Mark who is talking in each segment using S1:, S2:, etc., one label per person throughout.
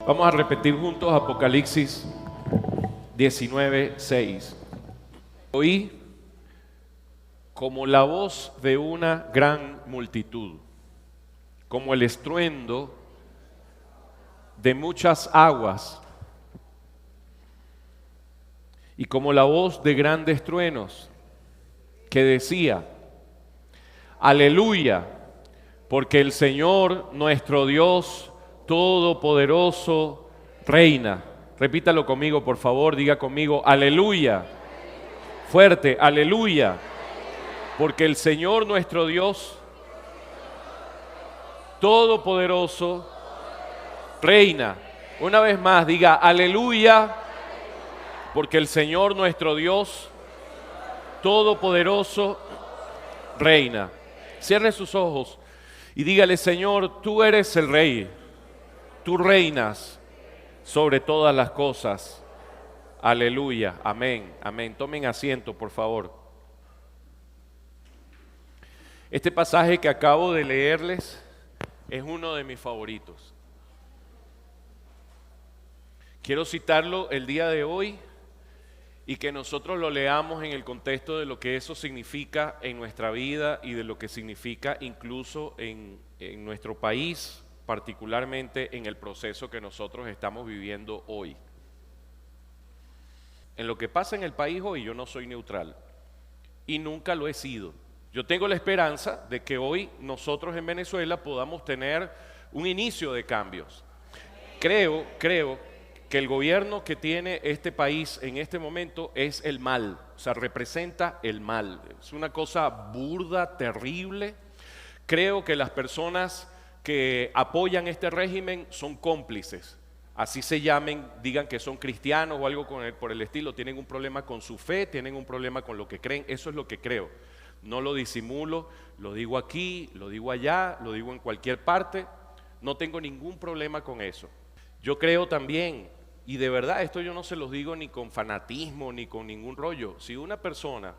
S1: Vamos a repetir juntos Apocalipsis 19:6. Oí como la voz de una gran multitud, como el estruendo de muchas aguas y como la voz de grandes truenos que decía: Aleluya, porque el Señor nuestro Dios Todopoderoso reina. Repítalo conmigo, por favor, diga conmigo: aleluya. Fuerte, aleluya. Porque el Señor nuestro Dios Todopoderoso reina. Una vez más, diga aleluya, porque el Señor nuestro Dios Todopoderoso reina. Cierre sus ojos y dígale: Señor, tú eres el Rey, tú reinas sobre todas las cosas. Aleluya, amén, amén. Tomen asiento, por favor. Este pasaje que acabo de leerles es uno de mis favoritos. Quiero citarlo el día de hoy y que nosotros lo leamos en el contexto de lo que eso significa en nuestra vida y de lo que significa incluso en nuestro país, particularmente en el proceso que nosotros estamos viviendo hoy. En lo que pasa en el país hoy yo no soy neutral y nunca lo he sido. Yo tengo la esperanza de que hoy nosotros en Venezuela podamos tener un inicio de cambios. Creo que el gobierno que tiene este país en este momento es el mal, o sea, representa el mal. Es una cosa burda, terrible. Creo que las personas que apoyan este régimen son cómplices. Así se llamen, digan que son cristianos o algo por el estilo, tienen un problema con su fe, tienen un problema con lo que creen. Eso es lo que creo. No lo disimulo, lo digo aquí, lo digo allá, lo digo en cualquier parte. No tengo ningún problema con eso. Yo creo también, y de verdad esto yo no se los digo ni con fanatismo ni con ningún rollo, si una persona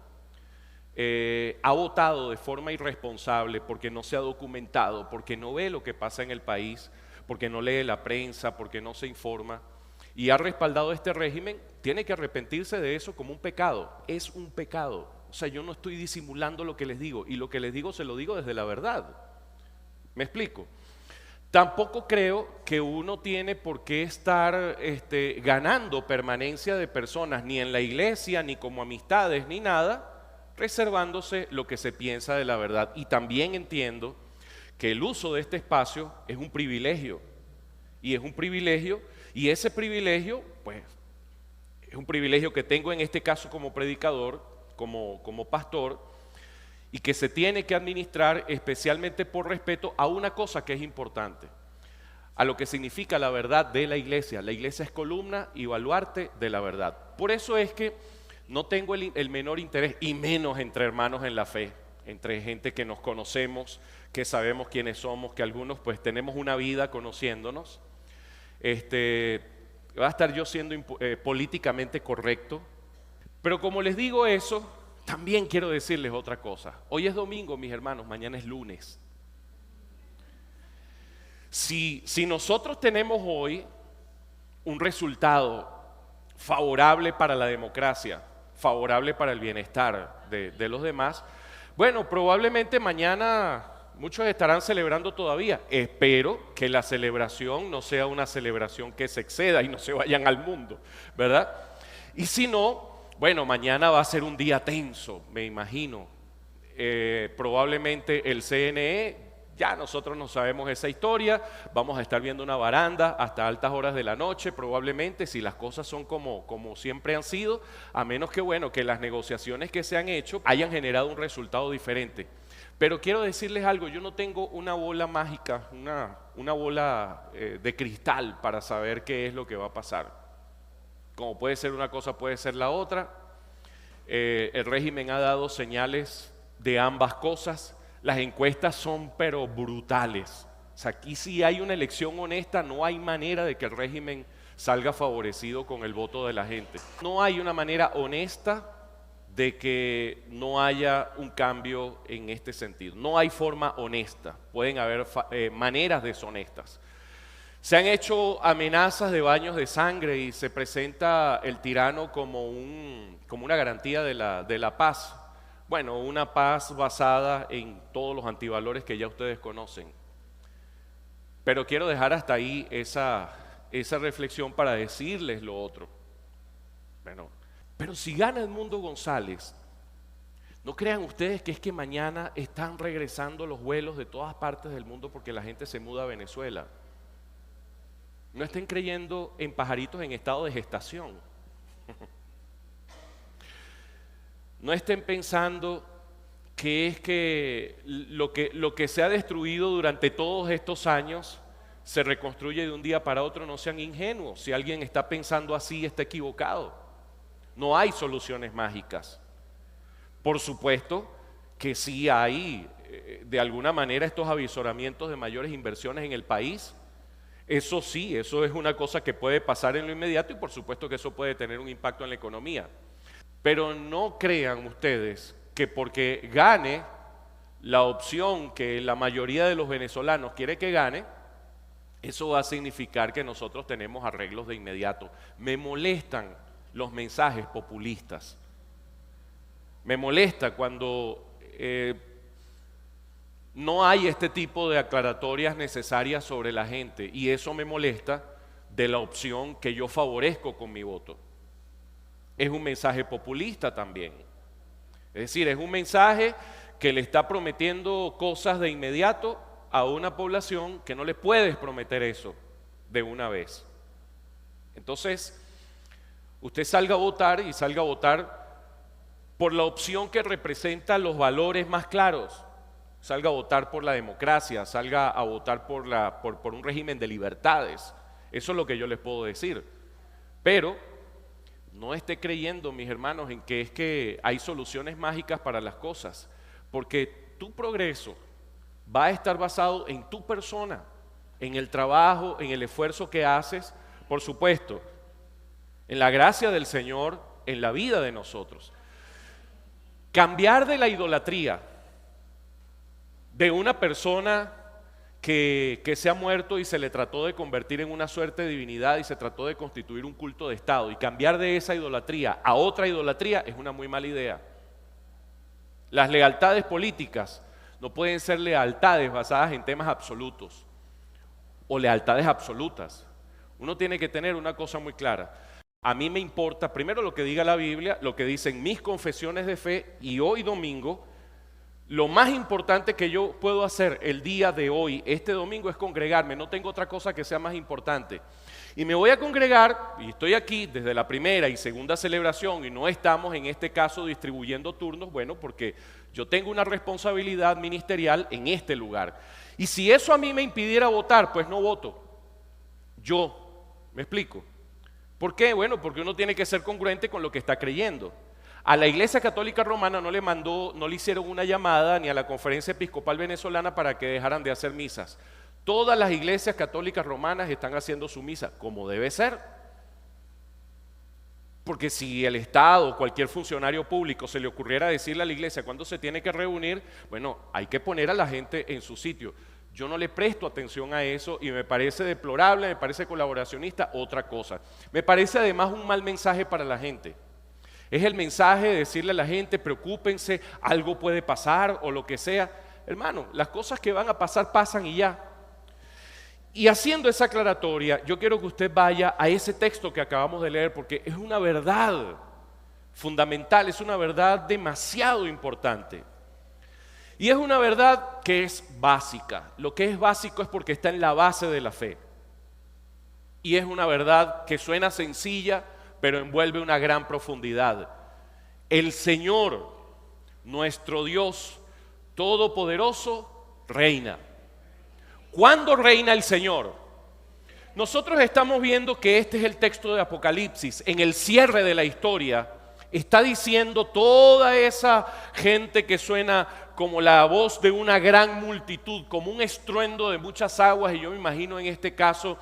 S1: ha votado de forma irresponsable porque no se ha documentado, porque no ve lo que pasa en el país, porque no lee la prensa, porque no se informa y ha respaldado este régimen, tiene que arrepentirse de eso como un pecado. Es un pecado. O sea, yo no estoy disimulando lo que les digo y lo que les digo se lo digo desde la verdad. ¿Me explico? Tampoco creo que uno tiene por qué estar ganando permanencia de personas, ni en la iglesia, ni como amistades, ni nada, reservándose lo que se piensa de la verdad. Y también entiendo que el uso de este espacio es un privilegio. Y es un privilegio, y ese privilegio, pues, es un privilegio que tengo en este caso como predicador, como pastor, y que se tiene que administrar especialmente por respeto a una cosa que es importante, a lo que significa la verdad de la iglesia. La iglesia es columna y baluarte de la verdad. Por eso es que no tengo el menor interés, y menos entre hermanos en la fe, entre gente que nos conocemos, que sabemos quiénes somos, que algunos pues tenemos una vida conociéndonos. Va a estar yo siendo políticamente correcto, pero como les digo eso, también quiero decirles otra cosa. Hoy es domingo, mis hermanos, mañana es lunes. Si nosotros tenemos hoy un resultado favorable para la democracia, favorable para el bienestar de los demás, bueno, probablemente mañana muchos estarán celebrando todavía. Espero que la celebración no sea una celebración que se exceda y no se vayan al mundo, ¿verdad? Y si no, bueno, mañana va a ser un día tenso, me imagino. Probablemente el CNE, ya nosotros no sabemos esa historia, vamos a estar viendo una baranda hasta altas horas de la noche, probablemente, si las cosas son como siempre han sido, a menos que, bueno, que las negociaciones que se han hecho hayan generado un resultado diferente. Pero quiero decirles algo, yo no tengo una bola mágica, una bola de cristal para saber qué es lo que va a pasar. Como puede ser una cosa, puede ser la otra. El régimen ha dado señales de ambas cosas. Las encuestas son pero brutales. O sea, aquí si hay una elección honesta, no hay manera de que el régimen salga favorecido con el voto de la gente. No hay una manera honesta de que no haya un cambio en este sentido. No hay forma honesta. Pueden haber maneras deshonestas. Se han hecho amenazas de baños de sangre y se presenta el tirano como una garantía de la paz. Bueno, una paz basada en todos los antivalores que ya ustedes conocen. Pero quiero dejar hasta ahí esa reflexión para decirles lo otro. Bueno, pero si gana Edmundo González, no crean ustedes que es que mañana están regresando los vuelos de todas partes del mundo porque la gente se muda a Venezuela. No estén creyendo en pajaritos en estado de gestación. No estén pensando que es que lo que se ha destruido durante todos estos años se reconstruye de un día para otro. No sean ingenuos. Si alguien está pensando así, está equivocado. No hay soluciones mágicas. Por supuesto que sí hay, de alguna manera, estos avisoramientos de mayores inversiones en el país. Eso sí, eso es una cosa que puede pasar en lo inmediato y por supuesto que eso puede tener un impacto en la economía. Pero no crean ustedes que porque gane la opción que la mayoría de los venezolanos quiere que gane, eso va a significar que nosotros tenemos arreglos de inmediato. Me molestan los mensajes populistas. Me molesta cuando no hay este tipo de aclaratorias necesarias sobre la gente, y eso me molesta de la opción que yo favorezco con mi voto. Es un mensaje populista también. Es decir, es un mensaje que le está prometiendo cosas de inmediato a una población que no le puedes prometer eso de una vez. Entonces, usted salga a votar y salga a votar por la opción que representa los valores más claros. Salga a votar por la democracia, salga a votar por un régimen de libertades. Eso es lo que yo les puedo decir. Pero no esté creyendo, mis hermanos, en que es que hay soluciones mágicas para las cosas, porque tu progreso va a estar basado en tu persona, en el trabajo, en el esfuerzo que haces, por supuesto, en la gracia del Señor, en la vida de nosotros. Cambiar de la idolatría de una persona que se ha muerto y se le trató de convertir en una suerte de divinidad y se trató de constituir un culto de Estado, y cambiar de esa idolatría a otra idolatría es una muy mala idea. Las lealtades políticas no pueden ser lealtades basadas en temas absolutos o lealtades absolutas. Uno tiene que tener una cosa muy clara. A mí me importa primero lo que diga la Biblia, lo que dicen mis confesiones de fe, y hoy domingo, lo más importante que yo puedo hacer el día de hoy, este domingo, es congregarme. No tengo otra cosa que sea más importante. Y me voy a congregar, y estoy aquí desde la primera y segunda celebración, y no estamos en este caso distribuyendo turnos, bueno, porque yo tengo una responsabilidad ministerial en este lugar. Y si eso a mí me impidiera votar, pues no voto. ¿Me explico? ¿Por qué? Bueno, porque uno tiene que ser congruente con lo que está creyendo. A la Iglesia Católica Romana no le hicieron una llamada, ni a la Conferencia Episcopal Venezolana, para que dejaran de hacer misas. Todas las iglesias católicas romanas están haciendo su misa, como debe ser. Porque si el Estado o cualquier funcionario público se le ocurriera decirle a la iglesia cuándo se tiene que reunir, bueno, hay que poner a la gente en su sitio. Yo no le presto atención a eso y me parece deplorable, me parece colaboracionista, otra cosa. Me parece además un mal mensaje para la gente. Es el mensaje de decirle a la gente, preocúpense, algo puede pasar o lo que sea. Hermano, las cosas que van a pasar, pasan y ya. Y haciendo esa aclaratoria, yo quiero que usted vaya a ese texto que acabamos de leer, porque es una verdad fundamental, es una verdad demasiado importante. Y es una verdad que es básica. Lo que es básico es porque está en la base de la fe. Y es una verdad que suena sencilla, pero envuelve una gran profundidad. El Señor, nuestro Dios Todopoderoso, reina. ¿Cuándo reina el Señor? Nosotros estamos viendo que este es el texto de Apocalipsis. En el cierre de la historia está diciendo toda esa gente que suena como la voz de una gran multitud, como un estruendo de muchas aguas, y yo me imagino en este caso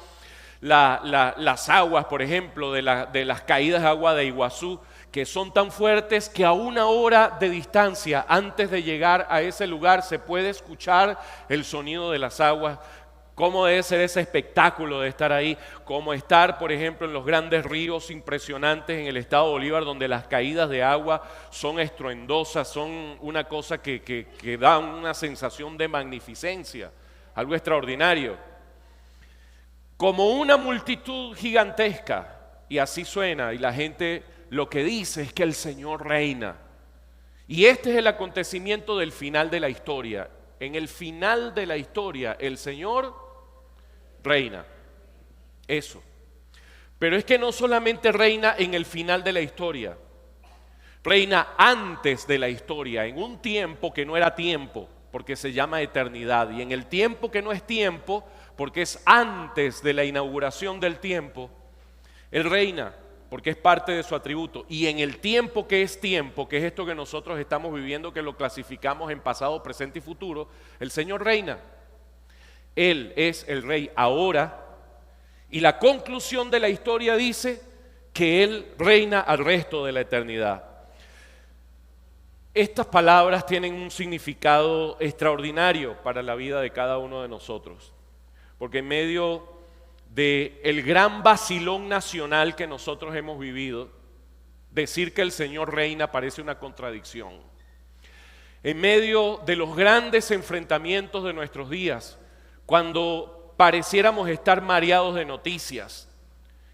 S1: las aguas, por ejemplo, de las caídas de agua de Iguazú, que son tan fuertes que a 1 hora de distancia antes de llegar a ese lugar se puede escuchar el sonido de las aguas cómo debe ser ese espectáculo de estar ahí, como estar, por ejemplo, en los grandes ríos impresionantes en el estado Bolívar, donde las caídas de agua son estruendosas, son una cosa que da una sensación de magnificencia, algo extraordinario. Como una multitud gigantesca, y así suena, y la gente lo que dice es que el Señor reina. Y este es el acontecimiento del final de la historia. En el final de la historia, el Señor reina. Eso. Pero es que no solamente reina en el final de la historia, reina antes de la historia, en un tiempo que no era tiempo, porque se llama eternidad. Y en el tiempo que no es tiempo, porque es antes de la inauguración del tiempo, Él reina, porque es parte de su atributo. Y en el tiempo, que es esto que nosotros estamos viviendo, que lo clasificamos en pasado, presente y futuro, el Señor reina. Él es el Rey ahora, y la conclusión de la historia dice que Él reina al resto de la eternidad. Estas palabras tienen un significado extraordinario para la vida de cada uno de nosotros, porque en medio del gran vacilón nacional que nosotros hemos vivido, decir que el Señor reina parece una contradicción. En medio de los grandes enfrentamientos de nuestros días, cuando pareciéramos estar mareados de noticias,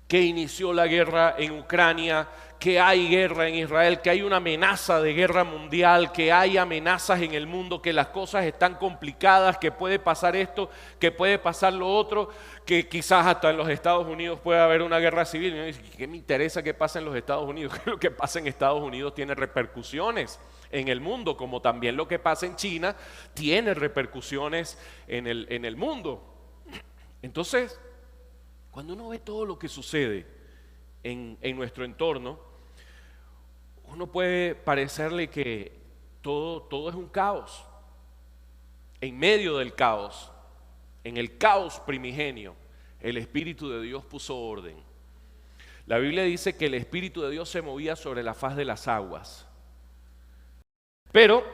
S1: que inició la guerra en Ucrania, que hay guerra en Israel, que hay una amenaza de guerra mundial, que hay amenazas en el mundo, que las cosas están complicadas, que puede pasar esto, que puede pasar lo otro, que quizás hasta en los Estados Unidos puede haber una guerra civil. Y uno dice, ¿qué me interesa que pase en los Estados Unidos? Que lo que pasa en Estados Unidos tiene repercusiones en el mundo, como también lo que pasa en China tiene repercusiones en el mundo. Entonces, cuando uno ve todo lo que sucede en nuestro entorno, uno puede parecerle que todo es un caos. En medio del caos, en el caos primigenio, el Espíritu de Dios puso orden. La Biblia dice que el Espíritu de Dios se movía sobre la faz de las aguas. Pero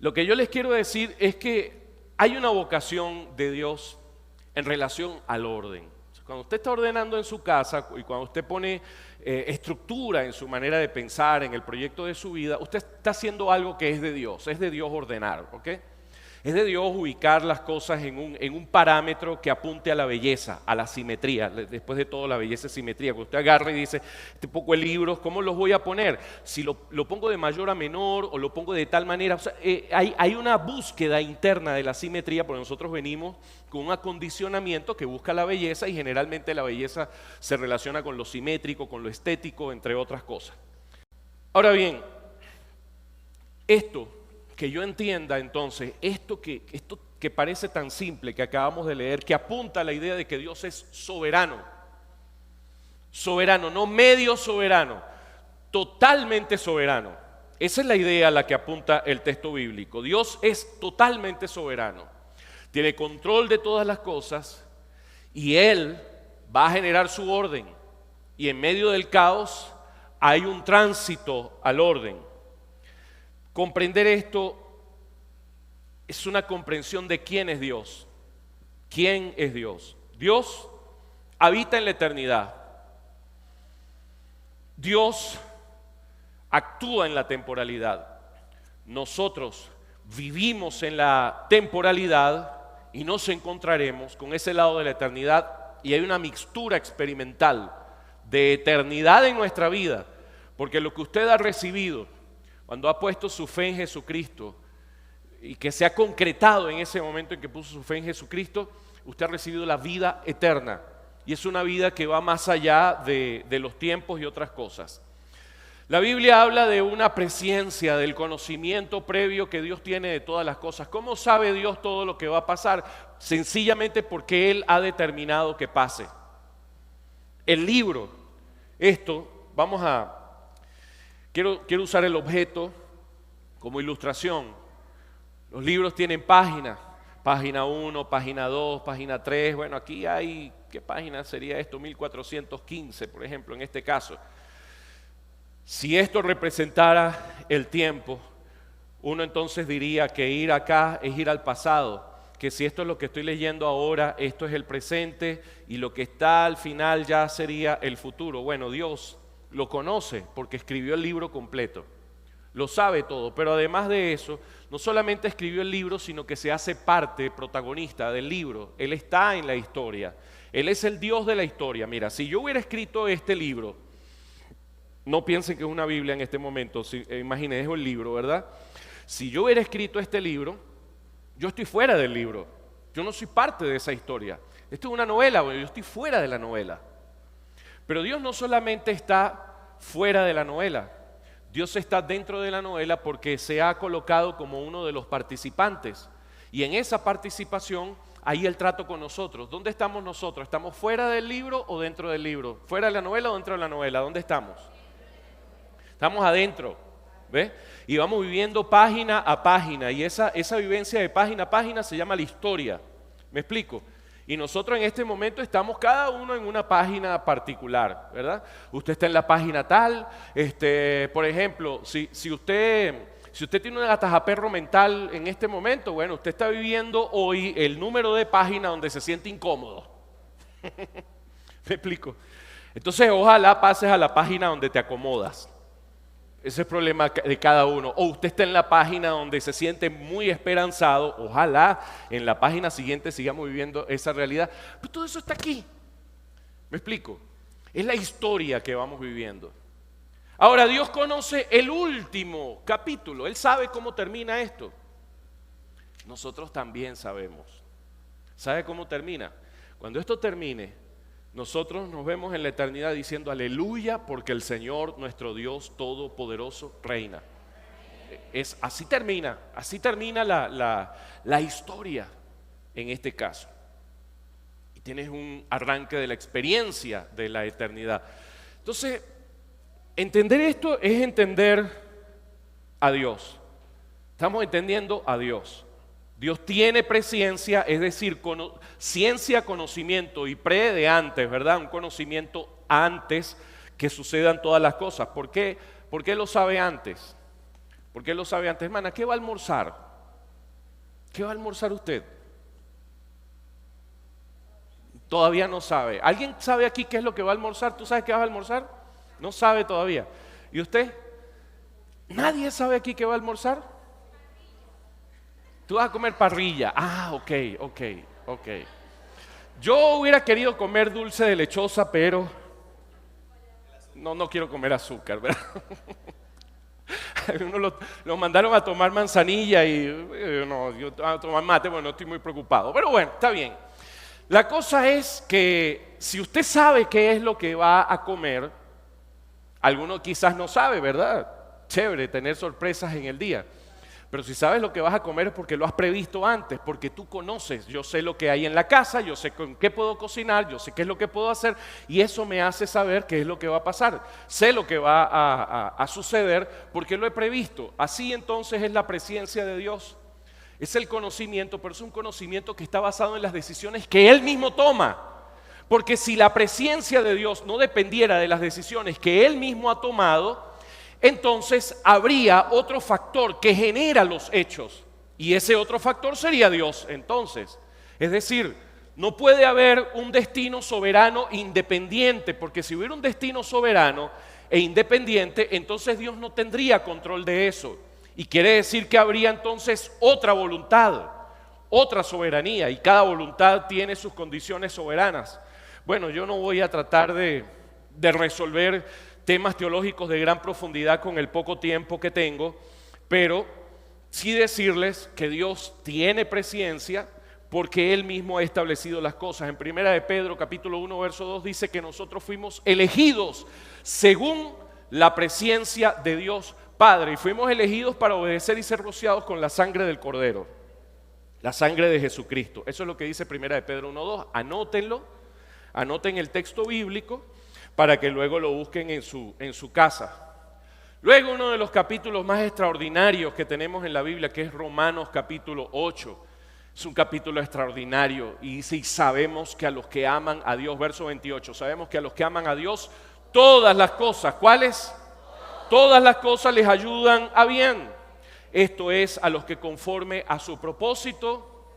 S1: lo que yo les quiero decir es que hay una vocación de Dios en relación al orden. Cuando usted está ordenando en su casa y cuando usted pone estructura en su manera de pensar, en el proyecto de su vida, usted está haciendo algo que es de Dios ordenar, ¿ok? Es de Dios ubicar las cosas en un parámetro que apunte a la belleza, a la simetría. Después de todo, la belleza es simetría. Cuando usted agarra y dice, este poco de libros, ¿cómo los voy a poner? Si lo pongo de mayor a menor o lo pongo de tal manera. O sea, hay una búsqueda interna de la simetría, porque nosotros venimos con un acondicionamiento que busca la belleza, y generalmente la belleza se relaciona con lo simétrico, con lo estético, entre otras cosas. Ahora bien, que yo entienda entonces, esto que parece tan simple que acabamos de leer, que apunta a la idea de que Dios es soberano, no medio soberano, totalmente soberano. Esa es la idea a la que apunta el texto bíblico. Dios es totalmente soberano, tiene control de todas las cosas, y Él va a generar su orden, y en medio del caos hay un tránsito al orden. Comprender esto es una comprensión de quién es Dios. ¿Quién es Dios? Dios habita en la eternidad. Dios actúa en la temporalidad. Nosotros vivimos en la temporalidad y nos encontraremos con ese lado de la eternidad, y hay una mixtura experimental de eternidad en nuestra vida, porque lo que usted ha recibido cuando ha puesto su fe en Jesucristo y que se ha concretado en ese momento en que puso su fe en Jesucristo, usted ha recibido la vida eterna, y es una vida que va más allá de los tiempos y otras cosas. La Biblia habla de una presciencia, del conocimiento previo que Dios tiene de todas las cosas. ¿Cómo sabe Dios todo lo que va a pasar? Sencillamente porque Él ha determinado que pase. El libro, quiero usar el objeto como ilustración. Los libros tienen páginas, página 1, página 2, página 3. Bueno, aquí hay, ¿qué página sería esto? 1415, por ejemplo, en este caso. Si esto representara el tiempo, uno entonces diría que ir acá es ir al pasado, que si esto es lo que estoy leyendo ahora, esto es el presente y lo que está al final ya sería el futuro. Bueno, Dios lo conoce porque escribió el libro completo, lo sabe todo, pero además de eso, no solamente escribió el libro, sino que se hace parte, protagonista del libro. Él está en la historia, Él es el Dios de la historia. Mira, si yo hubiera escrito este libro, no piensen que es una Biblia en este momento, imaginen, es un libro, ¿verdad? Si yo hubiera escrito este libro, yo estoy fuera del libro, yo no soy parte de esa historia. Esto es una novela, yo estoy fuera de la novela. Pero Dios no solamente está fuera de la novela, Dios está dentro de la novela porque se ha colocado como uno de los participantes. Y en esa participación, hay el trato con nosotros. ¿Dónde estamos nosotros? ¿Estamos fuera del libro o dentro del libro? ¿Fuera de la novela o dentro de la novela? ¿Dónde estamos? Estamos adentro, ¿ves? Y vamos viviendo página a página, y esa vivencia de página a página se llama la historia. ¿Me explico? Y nosotros en este momento estamos cada uno en una página particular, ¿verdad? Usted está en la página tal, por ejemplo, si usted tiene un atajaperro mental en este momento, bueno, usted está viviendo hoy el número de página donde se siente incómodo. ¿Me explico? Entonces, ojalá pases a la página donde te acomodas. Ese es el problema de cada uno. O usted está en la página donde se siente muy esperanzado. Ojalá en la página siguiente sigamos viviendo esa realidad. Pero todo eso está aquí. ¿Me explico? Es la historia que vamos viviendo. Ahora, Dios conoce el último capítulo. Él sabe cómo termina esto. Nosotros también sabemos. ¿Sabe cómo termina? Cuando esto termine, nosotros nos vemos en la eternidad diciendo aleluya, porque el Señor, nuestro Dios Todopoderoso, reina. Así termina la historia en este caso. Y tienes un arranque de la experiencia de la eternidad. Entonces, entender esto es entender a Dios. Estamos entendiendo a Dios. Dios tiene presciencia, es decir, ciencia, conocimiento y de antes, ¿verdad? Un conocimiento antes que sucedan todas las cosas. ¿Por qué? ¿Por qué lo sabe antes? ¿Por qué lo sabe antes? Hermana, ¿qué va a almorzar? ¿Qué va a almorzar usted? Todavía no sabe. ¿Alguien sabe aquí qué es lo que va a almorzar? ¿Tú sabes qué vas a almorzar? No sabe todavía. ¿Y usted? ¿Nadie sabe aquí qué va a almorzar? Tú vas a comer parrilla. Ah, ok. Yo hubiera querido comer dulce de lechosa, pero no quiero comer azúcar, ¿verdad? Uno lo mandaron a tomar manzanilla y yo a tomar mate, bueno, no estoy muy preocupado. Pero bueno, está bien. La cosa es que si usted sabe qué es lo que va a comer, alguno quizás no sabe, ¿verdad? Chévere tener sorpresas en el día. Pero si sabes lo que vas a comer es porque lo has previsto antes, porque tú conoces, yo sé lo que hay en la casa, yo sé con qué puedo cocinar, yo sé qué es lo que puedo hacer y eso me hace saber qué es lo que va a pasar. Sé lo que va a suceder porque lo he previsto. Así entonces es la presciencia de Dios. Es el conocimiento, pero es un conocimiento que está basado en las decisiones que Él mismo toma. Porque si la presciencia de Dios no dependiera de las decisiones que Él mismo ha tomado, entonces habría otro factor que genera los hechos y ese otro factor sería Dios entonces. Es decir, no puede haber un destino soberano independiente, porque si hubiera un destino soberano e independiente, entonces Dios no tendría control de eso. Y quiere decir que habría entonces otra voluntad, otra soberanía, y cada voluntad tiene sus condiciones soberanas. Bueno, yo no voy a tratar de resolver temas teológicos de gran profundidad con el poco tiempo que tengo, pero sí decirles que Dios tiene presciencia porque Él mismo ha establecido las cosas. En 1 de Pedro capítulo 1 verso 2 dice que nosotros fuimos elegidos según la presciencia de Dios Padre y fuimos elegidos para obedecer y ser rociados con la sangre del Cordero, la sangre de Jesucristo. Eso es lo que dice 1 de Pedro 1:2. Anótenlo, anoten el texto bíblico para que luego lo busquen en su casa. Luego uno de los capítulos más extraordinarios que tenemos en la Biblia, que es Romanos capítulo 8. Es un capítulo extraordinario y dice, y sabemos que a los que aman a Dios, verso 28, sabemos que a los que aman a Dios, todas las cosas, ¿cuáles? Todas las cosas les ayudan a bien. Esto es a los que conforme a su propósito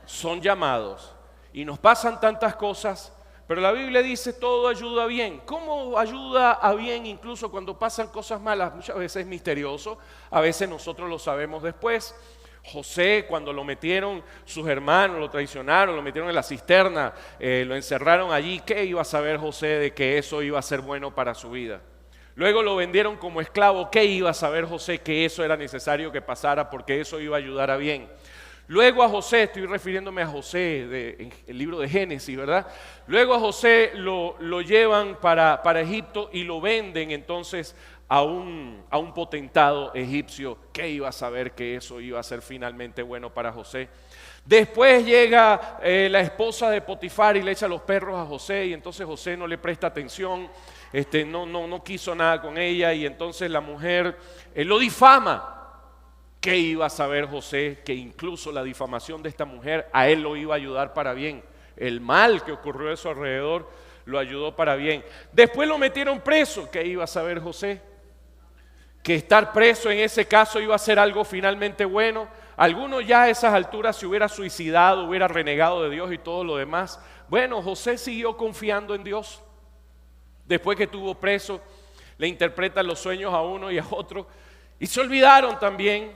S1: son llamados. Y nos pasan tantas cosas, pero la Biblia dice todo ayuda a bien. ¿Cómo ayuda a bien incluso cuando pasan cosas malas? Muchas veces es misterioso, a veces nosotros lo sabemos después. José, cuando lo metieron sus hermanos, lo traicionaron, lo metieron en la cisterna, lo encerraron allí, ¿qué iba a saber José de que eso iba a ser bueno para su vida? Luego lo vendieron como esclavo, ¿qué iba a saber José que eso era necesario que pasara porque eso iba a ayudar a bien? Luego a José, estoy refiriéndome a José, en el libro de Génesis, ¿verdad? Luego a José lo llevan para Egipto y lo venden entonces a un potentado egipcio. ¿Qué iba a saber que eso iba a ser finalmente bueno para José? Después llega la esposa de Potifar y le echa los perros a José y entonces José no le presta atención, no quiso nada con ella y entonces la mujer lo difama. ¿Qué iba a saber José? Que incluso la difamación de esta mujer a él lo iba a ayudar para bien. El mal que ocurrió a su alrededor lo ayudó para bien. Después lo metieron preso. ¿Qué iba a saber José? Que estar preso en ese caso iba a ser algo finalmente bueno. Alguno ya a esas alturas se hubiera suicidado, hubiera renegado de Dios y todo lo demás. Bueno, José siguió confiando en Dios. Después que estuvo preso, le interpretan los sueños a uno y a otro. Y se olvidaron también.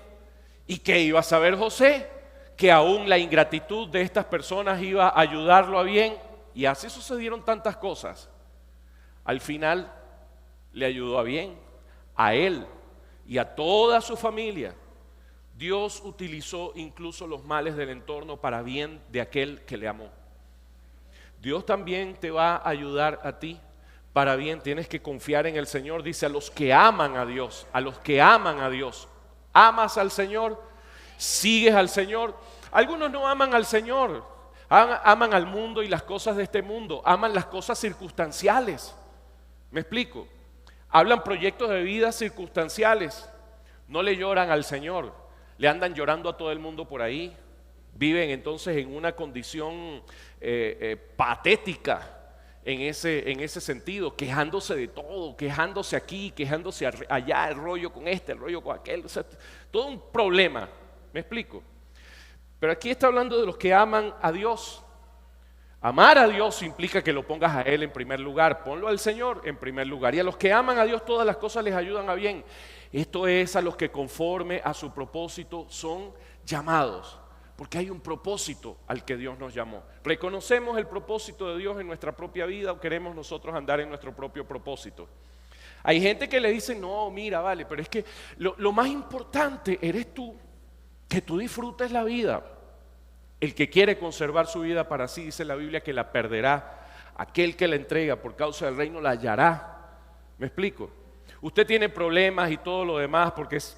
S1: ¿Y qué iba a saber José? Que aún la ingratitud de estas personas iba a ayudarlo a bien. Y así sucedieron tantas cosas. Al final le ayudó a bien, a él y a toda su familia. Dios utilizó incluso los males del entorno para bien de aquel que le amó. Dios también te va a ayudar a ti para bien. Tienes que confiar en el Señor. Dice a los que aman a Dios, a los que aman a Dios. ¿Amas al Señor? ¿Sigues al Señor? Algunos no aman al Señor, aman al mundo y las cosas de este mundo, aman las cosas circunstanciales. ¿Me explico? Hablan proyectos de vida circunstanciales, no le lloran al Señor, le andan llorando a todo el mundo por ahí. Viven entonces en una condición patética. En ese sentido, quejándose de todo, quejándose aquí, quejándose allá, el rollo con este, el rollo con aquel, o sea, todo un problema, ¿me explico? Pero aquí está hablando de los que aman a Dios. Amar a Dios implica que lo pongas a Él en primer lugar, ponlo al Señor en primer lugar, y a los que aman a Dios todas las cosas les ayudan a bien. Esto es a los que conforme a su propósito son llamados. Porque hay un propósito al que Dios nos llamó. ¿Reconocemos el propósito de Dios en nuestra propia vida o queremos nosotros andar en nuestro propio propósito? Hay gente que le dice, no, mira, vale, pero es que lo más importante eres tú, que tú disfrutes la vida. El que quiere conservar su vida para sí, dice la Biblia, que la perderá. Aquel que la entrega por causa del reino la hallará. ¿Me explico? Usted tiene problemas y todo lo demás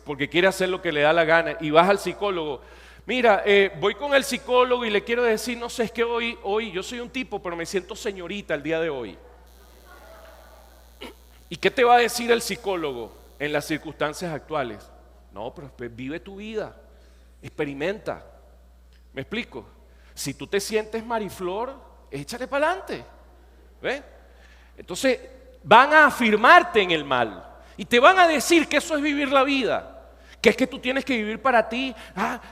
S1: porque quiere hacer lo que le da la gana y vas al psicólogo. Mira, voy con el psicólogo y le quiero decir, no sé, es que hoy yo soy un tipo, pero me siento señorita el día de hoy. ¿Y qué te va a decir el psicólogo en las circunstancias actuales? No, pero vive tu vida, experimenta. ¿Me explico? Si tú te sientes mariflor, échale para adelante. ¿Ves? Entonces, van a afirmarte en el mal y te van a decir que eso es vivir la vida. Que es que tú tienes que vivir para ti,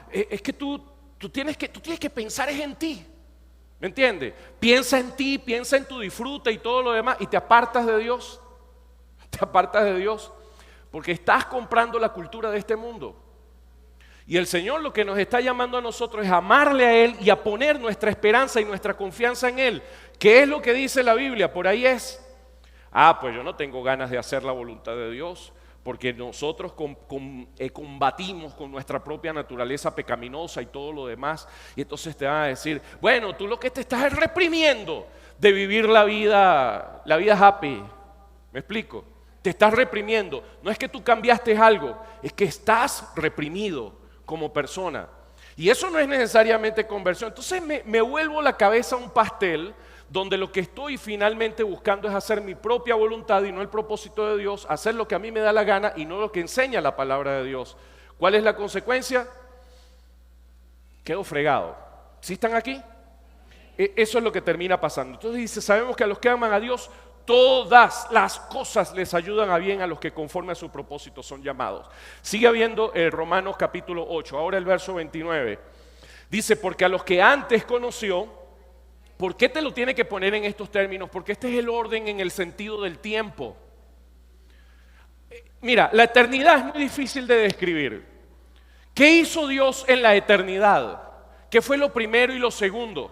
S1: es que tú tienes que pensar es en ti, ¿me entiendes? Piensa en ti, piensa en tu disfrute y todo lo demás y te apartas de Dios, porque estás comprando la cultura de este mundo. Y el Señor lo que nos está llamando a nosotros es amarle a Él y a poner nuestra esperanza y nuestra confianza en Él. ¿Qué es lo que dice la Biblia? Por ahí es, pues yo no tengo ganas de hacer la voluntad de Dios. Porque nosotros combatimos con nuestra propia naturaleza pecaminosa y todo lo demás. Y entonces te van a decir, bueno, tú lo que te estás es reprimiendo de vivir la vida happy. ¿Me explico? Te estás reprimiendo. No es que tú cambiaste algo, es que estás reprimido como persona. Y eso no es necesariamente conversión. Entonces me vuelvo la cabeza a un pastel donde lo que estoy finalmente buscando es hacer mi propia voluntad y no el propósito de Dios, hacer lo que a mí me da la gana y no lo que enseña la palabra de Dios. ¿Cuál es la consecuencia? Quedo fregado. ¿Sí están aquí? Eso es lo que termina pasando. Entonces dice, sabemos que a los que aman a Dios, todas las cosas les ayudan a bien a los que conforme a su propósito son llamados. Sigue habiendo Romanos capítulo 8, ahora el verso 29. Dice, porque a los que antes conoció, ¿por qué te lo tiene que poner en estos términos? Porque este es el orden en el sentido del tiempo. Mira, la eternidad es muy difícil de describir. ¿Qué hizo Dios en la eternidad? ¿Qué fue lo primero y lo segundo?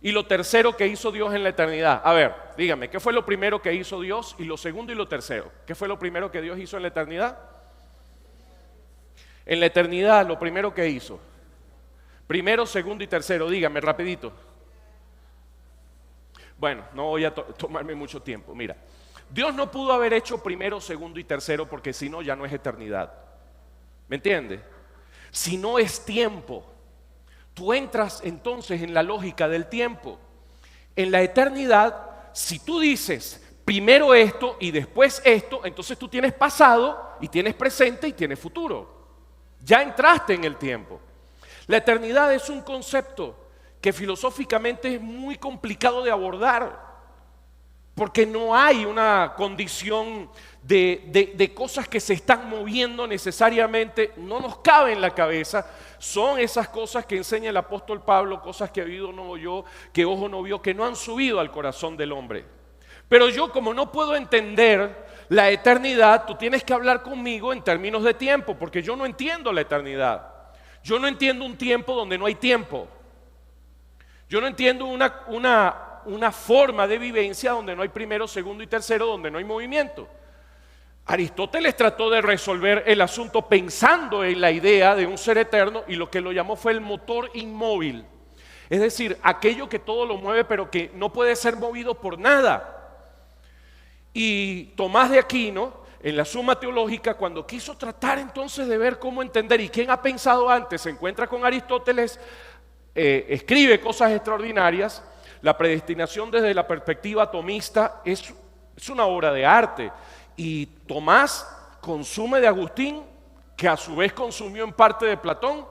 S1: Y lo tercero que hizo Dios en la eternidad. A ver, dígame, ¿qué fue lo primero que hizo Dios? Y lo segundo y lo tercero. ¿Qué fue lo primero que Dios hizo en la eternidad? En la eternidad, lo primero que hizo. Primero, segundo y tercero. Dígame, rapidito. Bueno, no voy a tomarme mucho tiempo. Mira, Dios no pudo haber hecho primero, segundo y tercero porque si no ya no es eternidad. ¿Me entiende? Si no es tiempo. Tú entras entonces en la lógica del tiempo. En la eternidad, si tú dices primero esto y después esto, entonces tú tienes pasado y tienes presente y tienes futuro. Ya entraste en el tiempo. La eternidad es un concepto que filosóficamente es muy complicado de abordar, porque no hay una condición de cosas que se están moviendo necesariamente, no nos cabe en la cabeza. Son esas cosas que enseña el apóstol Pablo, cosas que oído no oyó, que ojo no vio, que no han subido al corazón del hombre. Pero yo, como no puedo entender la eternidad, tú tienes que hablar conmigo en términos de tiempo, porque yo no entiendo la eternidad. Yo no entiendo un tiempo donde no hay tiempo. Yo no entiendo una forma de vivencia donde no hay primero, segundo y tercero, donde no hay movimiento. Aristóteles trató de resolver el asunto pensando en la idea de un ser eterno y lo que lo llamó fue el motor inmóvil. Es decir, aquello que todo lo mueve pero que no puede ser movido por nada. Y Tomás de Aquino, en la Suma Teológica, cuando quiso tratar entonces de ver cómo entender y quién ha pensado antes, se encuentra con Aristóteles, escribe cosas extraordinarias. La predestinación desde la perspectiva tomista es una obra de arte. Y Tomás consume de Agustín, que a su vez consumió en parte de Platón,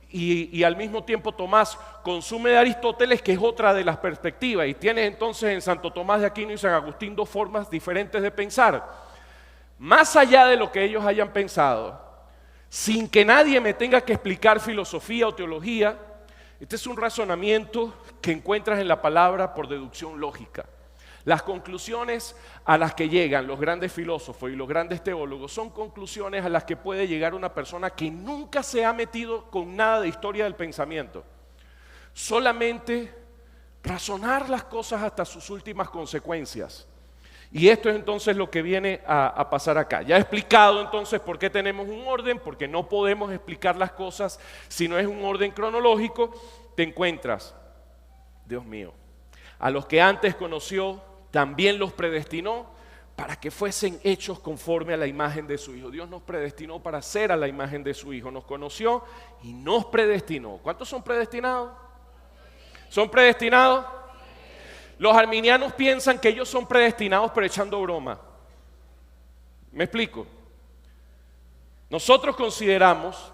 S1: y al mismo tiempo Tomás consume de Aristóteles, que es otra de las perspectivas. Y tienes entonces en Santo Tomás de Aquino y San Agustín dos formas diferentes de pensar. Más allá de lo que ellos hayan pensado, sin que nadie me tenga que explicar filosofía o teología, este es un razonamiento que encuentras en la palabra por deducción lógica. Las conclusiones a las que llegan los grandes filósofos y los grandes teólogos son conclusiones a las que puede llegar una persona que nunca se ha metido con nada de historia del pensamiento. Solamente razonar las cosas hasta sus últimas consecuencias. Y esto es entonces lo que viene a pasar acá. Ya he explicado entonces por qué tenemos un orden, porque no podemos explicar las cosas si no es un orden cronológico. Te encuentras, Dios mío, a los que antes conoció, también los predestinó para que fuesen hechos conforme a la imagen de su Hijo. Dios nos predestinó para ser a la imagen de su Hijo. Nos conoció y nos predestinó. ¿Cuántos son predestinados? ¿Son predestinados? Los arminianos piensan que ellos son predestinados pero echando broma. ¿Me explico? Nosotros consideramos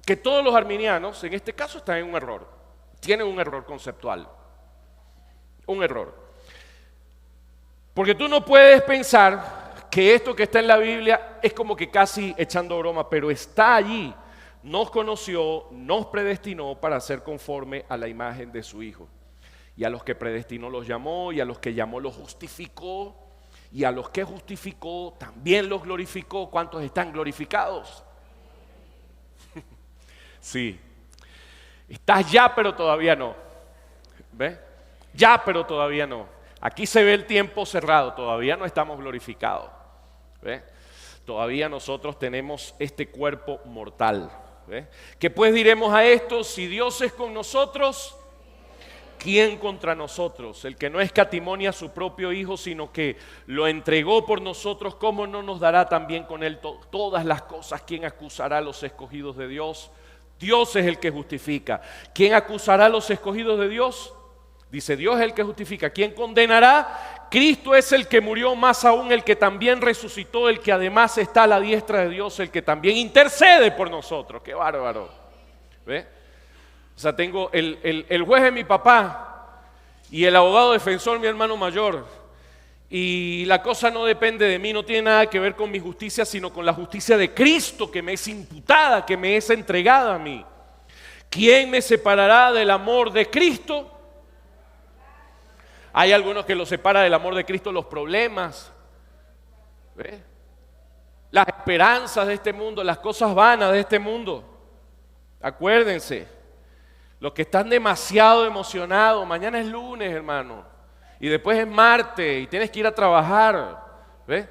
S1: que todos los arminianos, en este caso, están en un error. Tienen un error conceptual. Un error. Porque tú no puedes pensar que esto que está en la Biblia es como que casi echando broma, pero está allí. Nos conoció, nos predestinó para ser conforme a la imagen de su Hijo. Y a los que predestinó los llamó, y a los que llamó los justificó, y a los que justificó también los glorificó. ¿Cuántos están glorificados? Sí. Estás ya, pero todavía no. ¿Ves? Ya, pero todavía no. Aquí se ve el tiempo cerrado, todavía no estamos glorificados. ¿Ves? Todavía nosotros tenemos este cuerpo mortal. ¿Ves? ¿Qué pues diremos a esto? Si Dios es con nosotros, ¿quién contra nosotros? El que no escatimó a su propio Hijo, sino que lo entregó por nosotros, ¿cómo no nos dará también con él todas las cosas? ¿Quién acusará a los escogidos de Dios? Dios es el que justifica. ¿Quién acusará a los escogidos de Dios? Dice, Dios es el que justifica. ¿Quién condenará? Cristo es el que murió, más aún el que también resucitó, el que además está a la diestra de Dios, el que también intercede por nosotros. ¡Qué bárbaro! ¿Ve? O sea, tengo el juez de mi papá y el abogado defensor mi hermano mayor. Y la cosa no depende de mí, no tiene nada que ver con mi justicia, sino con la justicia de Cristo que me es imputada, que me es entregada a mí. ¿Quién me separará del amor de Cristo? Hay algunos que los separa del amor de Cristo los problemas, ¿ve? Las esperanzas de este mundo, las cosas vanas de este mundo. Acuérdense, los que están demasiado emocionados, mañana es lunes, hermano, y después es martes y tienes que ir a trabajar, ¿ve?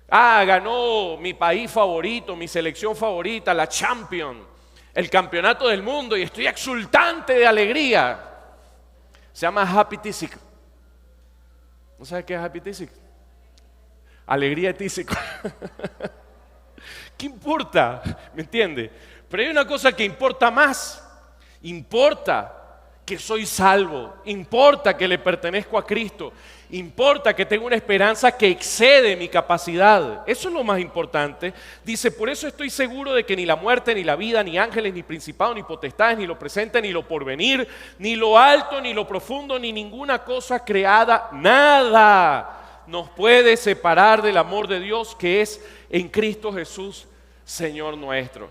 S1: Ganó mi país favorito, mi selección favorita, la Champions, el campeonato del mundo, y estoy exultante de alegría. Se llama Happy Tísico. ¿No sabes qué es Happy Tísico? Alegría tísico. ¿Qué importa? ¿Me entiende? Pero hay una cosa que importa más. Importa que soy salvo. Importa que le pertenezco a Cristo. Importa que tengo una esperanza que excede mi capacidad. Eso es lo más importante. Dice, por eso estoy seguro de que ni la muerte, ni la vida, ni ángeles, ni principados, ni potestades, ni lo presente, ni lo porvenir, ni lo alto, ni lo profundo, ni ninguna cosa creada, nada nos puede separar del amor de Dios que es en Cristo Jesús, Señor nuestro.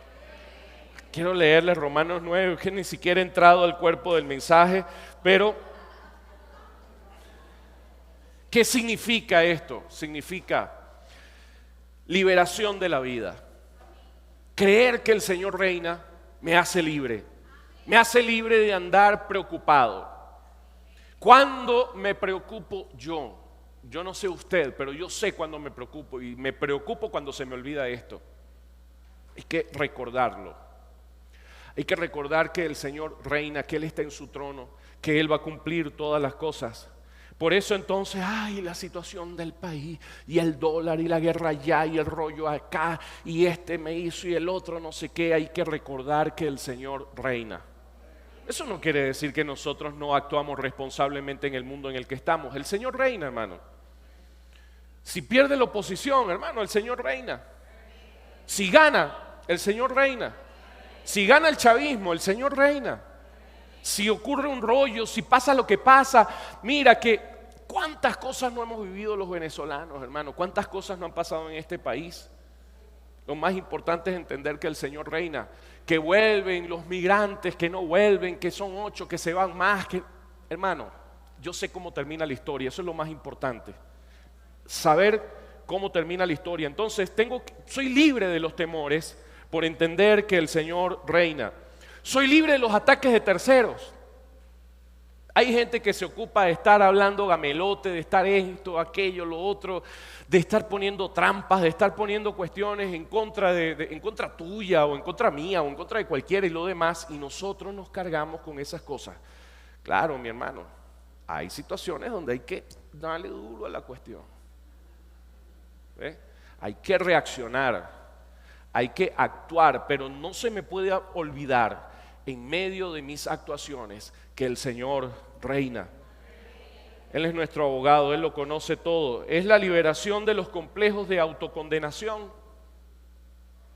S1: Quiero leerles Romanos 9, que ni siquiera he entrado al cuerpo del mensaje, pero ¿qué significa esto? Significa liberación de la vida. Creer que el Señor reina me hace libre. Me hace libre de andar preocupado. ¿Cuándo me preocupo yo? Yo no sé usted, pero yo sé cuándo me preocupo, y me preocupo cuando se me olvida esto. Hay que recordarlo. Hay que recordar que el Señor reina, que Él está en su trono, que Él va a cumplir todas las cosas. Por eso entonces, la situación del país, y el dólar, y la guerra allá, y el rollo acá, y este me hizo, y el otro no sé qué. Hay que recordar que el Señor reina. Eso no quiere decir que nosotros no actuamos responsablemente en el mundo en el que estamos. El Señor reina, hermano. Si pierde la oposición, hermano, el Señor reina. Si gana, el Señor reina. Si gana el chavismo, el Señor reina. Si ocurre un rollo, si pasa lo que pasa, mira que cuántas cosas no hemos vivido los venezolanos, hermano, cuántas cosas no han pasado en este país. Lo más importante es entender que el Señor reina, que vuelven los migrantes, que no vuelven, que son 8, que se van más, que... Hermano, yo sé cómo termina la historia, eso es lo más importante. Saber cómo termina la historia. Entonces soy libre de los temores por entender que el Señor reina. Soy libre de los ataques de terceros. Hay gente que se ocupa de estar hablando gamelote, de estar esto, aquello, lo otro, de estar poniendo trampas, de estar poniendo cuestiones en contra en contra tuya, o en contra mía, o en contra de cualquiera y lo demás, y nosotros nos cargamos con esas cosas. Claro, mi hermano, hay situaciones donde hay que darle duro a la cuestión. ¿Ve? Hay que reaccionar, hay que actuar, pero no se me puede olvidar en medio de mis actuaciones que el Señor reina. Él es nuestro abogado, Él lo conoce todo. Es la liberación de los complejos de autocondenación.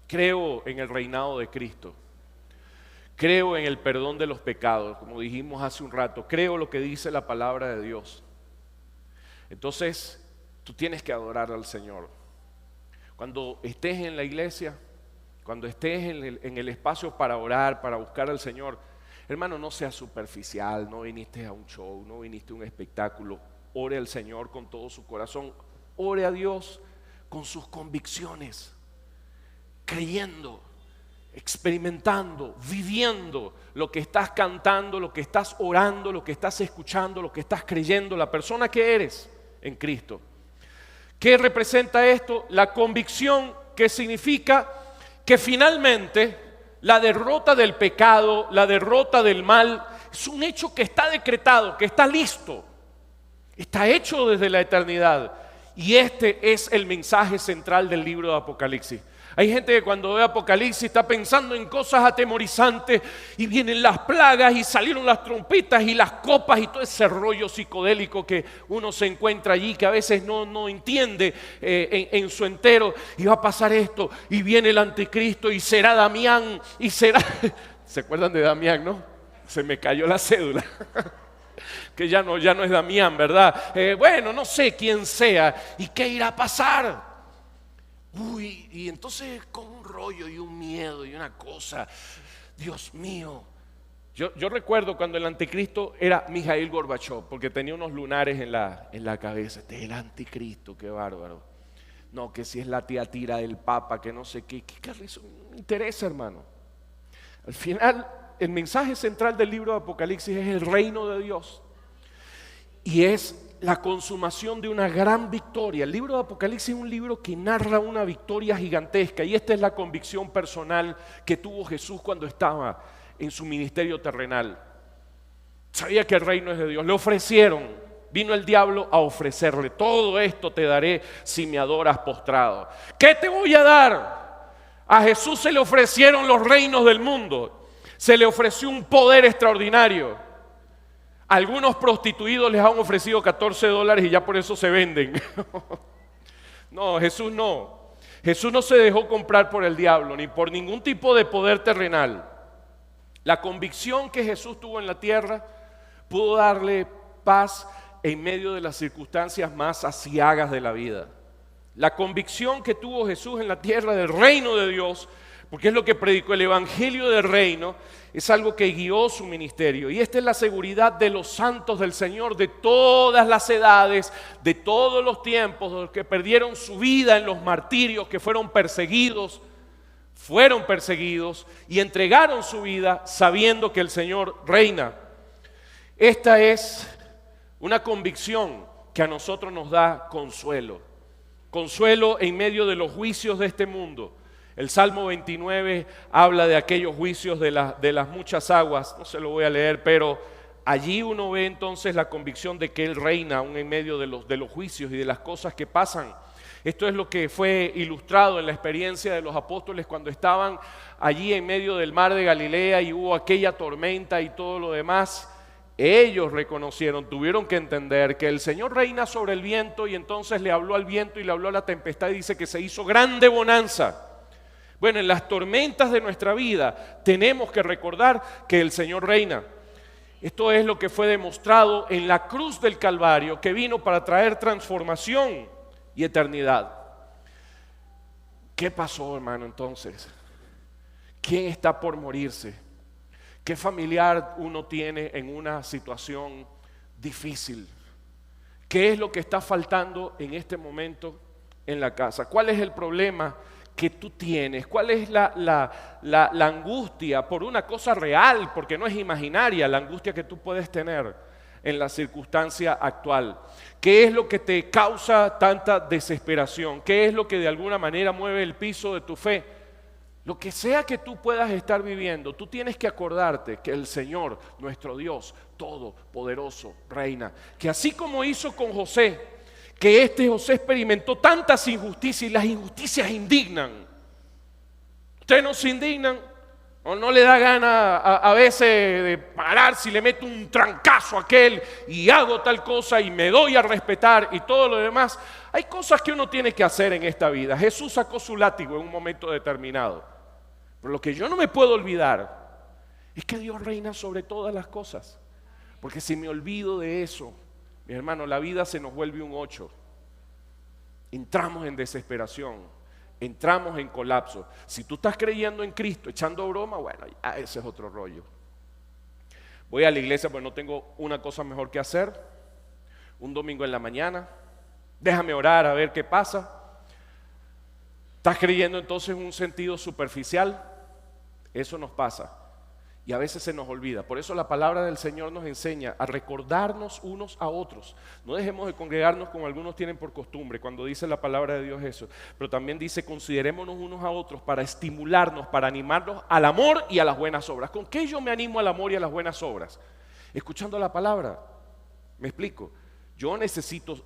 S1: Creo en el reinado de Cristo. Creo en el perdón de los pecados, como dijimos hace un rato. Creo lo que dice la palabra de Dios. Entonces, tú tienes que adorar al Señor. Cuando estés en la iglesia, cuando estés en el espacio para orar, para buscar al Señor, hermano, no seas superficial, no viniste a un show, no viniste a un espectáculo. Ore al Señor con todo su corazón. Ore a Dios con sus convicciones, creyendo, experimentando, viviendo lo que estás cantando, lo que estás orando, lo que estás escuchando, lo que estás creyendo, la persona que eres en Cristo. ¿Qué representa esto? La convicción, que significa que finalmente la derrota del pecado, la derrota del mal, es un hecho que está decretado, que está listo, está hecho desde la eternidad. Y este es el mensaje central del libro de Apocalipsis. Hay gente que cuando ve Apocalipsis está pensando en cosas atemorizantes, y vienen las plagas y salieron las trompetas y las copas y todo ese rollo psicodélico que uno se encuentra allí, que a veces no entiende en su entero. Y va a pasar esto, y viene el anticristo, y será Damián, y será... ¿Se acuerdan de Damián, no? Se me cayó la cédula. Que ya no es Damián, ¿verdad? Bueno, no sé quién sea. ¿Y qué irá a pasar? Y entonces con un rollo y un miedo y una cosa Dios mío. Yo recuerdo cuando el anticristo era Mikhail Gorbachev, porque tenía unos lunares en la cabeza. Este es el anticristo, qué bárbaro. No, que si es la tía Tira del Papa, que no sé qué carrizo, no me interesa, hermano. Al final, el mensaje central del libro de Apocalipsis es el reino de Dios. Y es la consumación de una gran victoria. El libro de Apocalipsis es un libro que narra una victoria gigantesca. Y esta es la convicción personal que tuvo Jesús cuando estaba en su ministerio terrenal. Sabía que el reino es de Dios. Le ofrecieron, vino el diablo a ofrecerle: todo esto te daré si me adoras postrado. ¿Qué te voy a dar? A Jesús se le ofrecieron los reinos del mundo. Se le ofreció un poder extraordinario. Algunos prostituidos les han ofrecido $14 y ya por eso se venden. No, Jesús no. Jesús no se dejó comprar por el diablo ni por ningún tipo de poder terrenal. La convicción que Jesús tuvo en la tierra pudo darle paz en medio de las circunstancias más aciagas de la vida. La convicción que tuvo Jesús en la tierra del reino de Dios, porque es lo que predicó, el evangelio del reino, es algo que guió su ministerio. Y esta es la seguridad de los santos del Señor de todas las edades, de todos los tiempos, de los que perdieron su vida en los martirios, que fueron perseguidos y entregaron su vida sabiendo que el Señor reina. Esta es una convicción que a nosotros nos da consuelo. Consuelo en medio de los juicios de este mundo. El Salmo 29 habla de aquellos juicios de las muchas aguas. No se lo voy a leer, pero allí uno ve entonces la convicción de que Él reina aún en medio de los juicios y de las cosas que pasan. Esto es lo que fue ilustrado en la experiencia de los apóstoles cuando estaban allí en medio del mar de Galilea y hubo aquella tormenta y todo lo demás. Ellos reconocieron, tuvieron que entender que el Señor reina sobre el viento, y entonces le habló al viento y le habló a la tempestad y dice que se hizo grande bonanza. Bueno, en las tormentas de nuestra vida tenemos que recordar que el Señor reina. Esto es lo que fue demostrado en la cruz del Calvario, que vino para traer transformación y eternidad. ¿Qué pasó, hermano, entonces? ¿Quién está por morirse? ¿Qué familiar uno tiene en una situación difícil? ¿Qué es lo que está faltando en este momento en la casa? ¿Cuál es el problema que tú tienes? ¿Cuál es la angustia por una cosa real? Porque no es imaginaria la angustia que tú puedes tener en la circunstancia actual. ¿Qué es lo que te causa tanta desesperación? ¿Qué es lo que de alguna manera mueve el piso de tu fe? Lo que sea que tú puedas estar viviendo, tú tienes que acordarte que el Señor, nuestro Dios todopoderoso, reina. Que así como hizo con José, que José experimentó tantas injusticias, y las injusticias indignan. ¿Ustedes no se indignan? ¿O no le da gana a veces de parar si le meto un trancazo a aquel y hago tal cosa y me doy a respetar y todo lo demás? Hay cosas que uno tiene que hacer en esta vida. Jesús sacó su látigo en un momento determinado. Pero lo que yo no me puedo olvidar es que Dios reina sobre todas las cosas. Porque si me olvido de eso, mi hermano, la vida se nos vuelve un 8. Entramos en desesperación, entramos en colapso. Si tú estás creyendo en Cristo, echando broma, bueno, ya ese es otro rollo. Voy a la iglesia porque no tengo una cosa mejor que hacer. Un domingo en la mañana, déjame orar a ver qué pasa. ¿Estás creyendo entonces en un sentido superficial? Eso nos pasa. Y a veces se nos olvida. Por eso la palabra del Señor nos enseña a recordarnos unos a otros. No dejemos de congregarnos como algunos tienen por costumbre cuando dice la palabra de Dios eso. Pero también dice: considerémonos unos a otros para estimularnos, para animarnos al amor y a las buenas obras. ¿Con qué yo me animo al amor y a las buenas obras? Escuchando la palabra. ¿Me explico? Yo necesito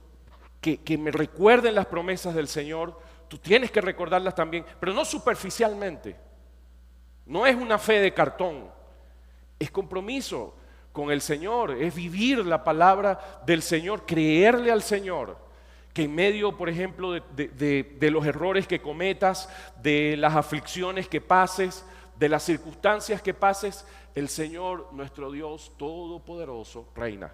S1: que me recuerden las promesas del Señor. Tú tienes que recordarlas también, pero no superficialmente. No es una fe de cartón. Es compromiso con el Señor, es vivir la palabra del Señor, creerle al Señor, que en medio, por ejemplo, de los errores que cometas, de las aflicciones que pases, de las circunstancias que pases, el Señor, nuestro Dios todopoderoso, reina.